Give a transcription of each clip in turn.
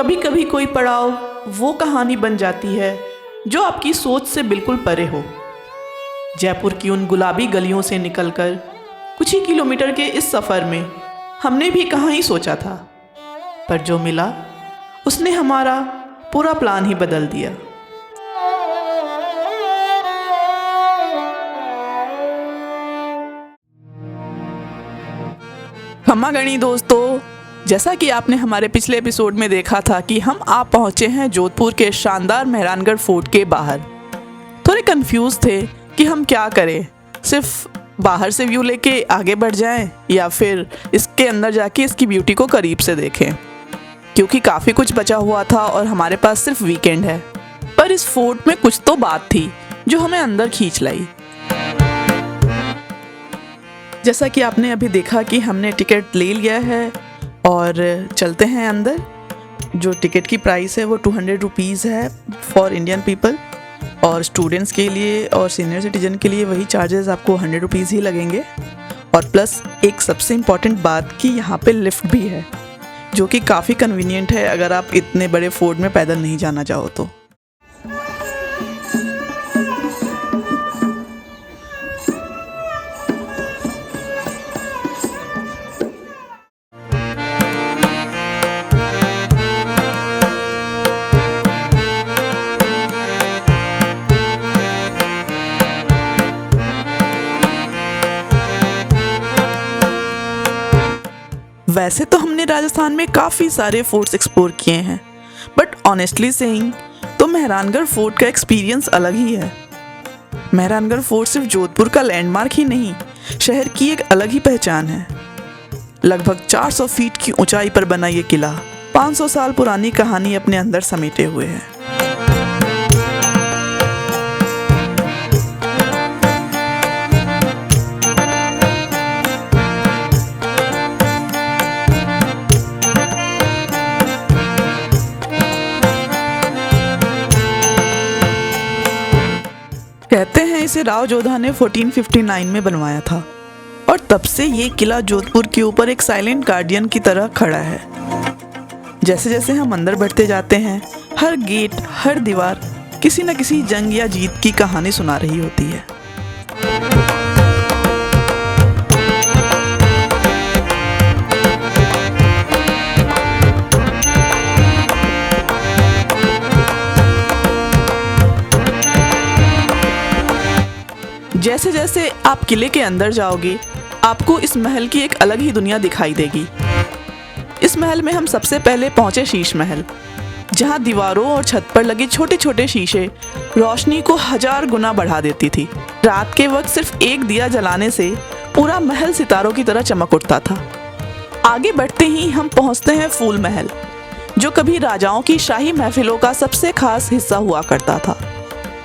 कभी कभी कोई पड़ाव वो कहानी बन जाती है जो आपकी सोच से बिल्कुल परे हो। जयपुर की उन गुलाबी गलियों से निकलकर कुछ ही किलोमीटर के इस सफ़र में हमने भी कहाँ ही सोचा था, पर जो मिला उसने हमारा पूरा प्लान ही बदल दिया। खम्मा गणी दोस्तों, जैसा कि आपने हमारे पिछले एपिसोड में देखा था कि हम आप पहुंचे हैं जोधपुर के शानदार मेहरानगढ़ फोर्ट के बाहर। थोड़े कंफ्यूज थे कि हम क्या करें, सिर्फ बाहर से व्यू लेके आगे बढ़ जाएं या फिर इसके अंदर जाके इसकी ब्यूटी को करीब से देखें, क्योंकि काफ़ी कुछ बचा हुआ था और हमारे पास सिर्फ वीकेंड है। पर इस फोर्ट में कुछ तो बात थी जो हमें अंदर खींच लाई। जैसा कि आपने अभी देखा कि हमने टिकट ले लिया है और चलते हैं अंदर। जो टिकट की प्राइस है वो 200 रुपीज़ है फॉर इंडियन पीपल, और स्टूडेंट्स के लिए और सीनियर सिटीजन के लिए वही चार्जेस आपको 100 रुपीज़ ही लगेंगे। और प्लस एक सबसे इम्पॉर्टेंट बात कि यहाँ पे लिफ्ट भी है, जो कि काफ़ी कन्वीनियंट है अगर आप इतने बड़े फोर्ट में पैदल नहीं जाना चाहो तो। वैसे तो हमने राजस्थान में काफ़ी सारे फोर्ट्स एक्सप्लोर किए हैं, बट ऑनेस्टली सेइंग तो मेहरानगढ़ फोर्ट का एक्सपीरियंस अलग ही है। मेहरानगढ़ फोर्ट सिर्फ जोधपुर का लैंडमार्क ही नहीं, शहर की एक अलग ही पहचान है। लगभग 400 फीट की ऊंचाई पर बना ये किला 500 साल पुरानी कहानी अपने अंदर समेटे हुए है। कहते हैं इसे राव जोधा ने 1459 में बनवाया था, और तब से ये किला जोधपुर के ऊपर एक साइलेंट गार्डियन की तरह खड़ा है। जैसे जैसे हम अंदर बढ़ते जाते हैं, हर गेट, हर दीवार किसी न किसी जंग या जीत की कहानी सुना रही होती है। जैसे जैसे आप किले के अंदर जाओगे, आपको इस महल की एक अलग ही दुनिया दिखाई देगी। इस महल में हम सबसे पहले पहुंचे शीश महल, जहां दीवारों और छत पर लगे छोटे छोटे शीशे रोशनी को 1000 गुना बढ़ा देती थी। रात के वक्त सिर्फ एक दिया जलाने से पूरा महल सितारों की तरह चमक उठता था। आगे बढ़ते ही हम पहुंचते हैं फूल महल, जो कभी राजाओं की शाही महफिलों का सबसे खास हिस्सा हुआ करता था।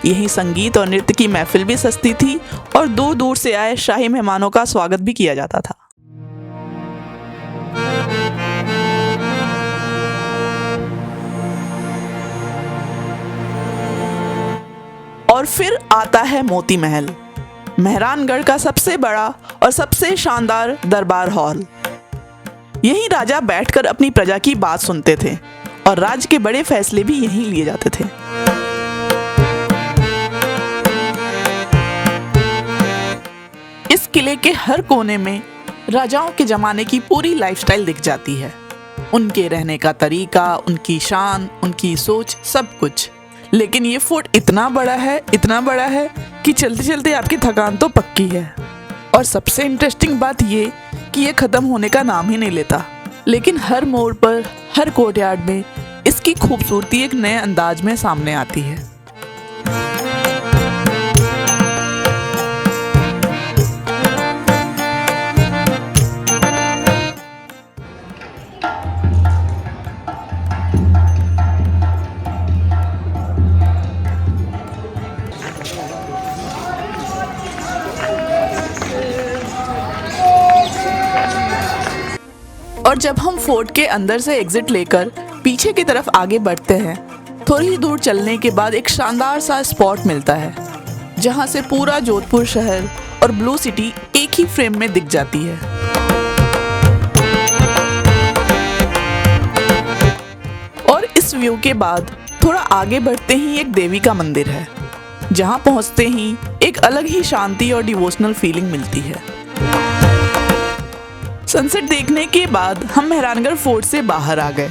यही संगीत और नृत्य की महफिल भी सस्ती थी और दूर दूर से आए शाही मेहमानों का स्वागत भी किया जाता था। और फिर आता है मोती महल, मेहरानगढ़ का सबसे बड़ा और सबसे शानदार दरबार हॉल। यहीं राजा बैठकर अपनी प्रजा की बात सुनते थे और राज्य के बड़े फैसले भी यहीं लिए जाते थे। इस किले के हर कोने में राजाओं के जमाने की पूरी लाइफस्टाइल दिख जाती है। उनके रहने का तरीका, उनकी शान, उनकी सोच, सब कुछ। लेकिन ये फोर्ट इतना बड़ा है कि चलते चलते आपकी थकान तो पक्की है। और सबसे इंटरेस्टिंग बात ये कि ये ख़त्म होने का नाम ही नहीं लेता। लेकिन हर मोड़ पर, हर कोर्टयार्ड में इसकी खूबसूरती एक नए अंदाज में सामने आती है। और जब हम फोर्ट के अंदर से एग्जिट लेकर पीछे की तरफ आगे बढ़ते हैं, थोड़ी ही दूर चलने के बाद एक शानदार सा स्पॉट मिलता है, जहां से पूरा जोधपुर शहर और ब्लू सिटी एक ही फ्रेम में दिख जाती है। और इस व्यू के बाद थोड़ा आगे बढ़ते ही एक देवी का मंदिर है, जहां पहुंचते ही एक अलग ही शांति और डिवोशनल फीलिंग मिलती है। सनसेट देखने के बाद हम मेहरानगढ़ फोर्ट से बाहर आ गए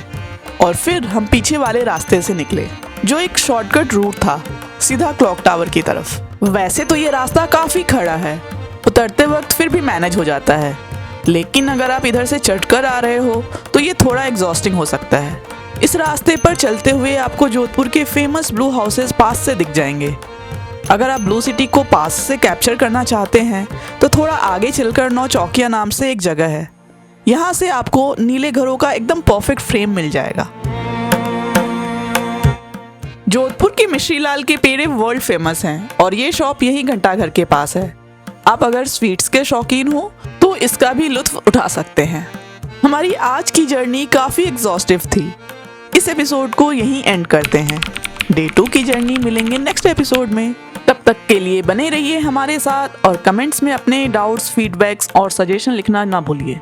और फिर हम पीछे वाले रास्ते से निकले, जो एक शॉर्टकट रूट था सीधा क्लॉक टावर की तरफ। वैसे तो ये रास्ता काफी खड़ा है, उतरते वक्त फिर भी मैनेज हो जाता है, लेकिन अगर आप इधर से चढ़कर आ रहे हो तो ये थोड़ा एग्जॉस्टिंग हो सकता है। इस रास्ते पर चलते हुए आपको जोधपुर के फेमस ब्लू हाउसेस पास से दिख जाएंगे। अगर आप ब्लू सिटी को पास से कैप्चर करना चाहते हैं तो थोड़ा आगे चलकर नौ चौकिया नाम से एक जगह है, यहाँ से आपको नीले घरों का एकदम परफेक्ट फ्रेम मिल जाएगा। जोधपुर के मिश्री लाल के पेड़े वर्ल्ड फेमस हैं और ये शॉप यही घंटाघर के पास है। आप अगर स्वीट्स के शौकीन हो तो इसका भी लुत्फ उठा सकते हैं। हमारी आज की जर्नी काफ़ी एग्जॉस्टिव थी। इस एपिसोड को यहीं एंड करते हैं। डे 2 की जर्नी मिलेंगे नेक्स्ट एपिसोड में। तब तक के लिए बने रहिए हमारे साथ और कमेंट्स में अपने डाउट्स, फीडबैक्स और सजेशन लिखना ना भूलिए।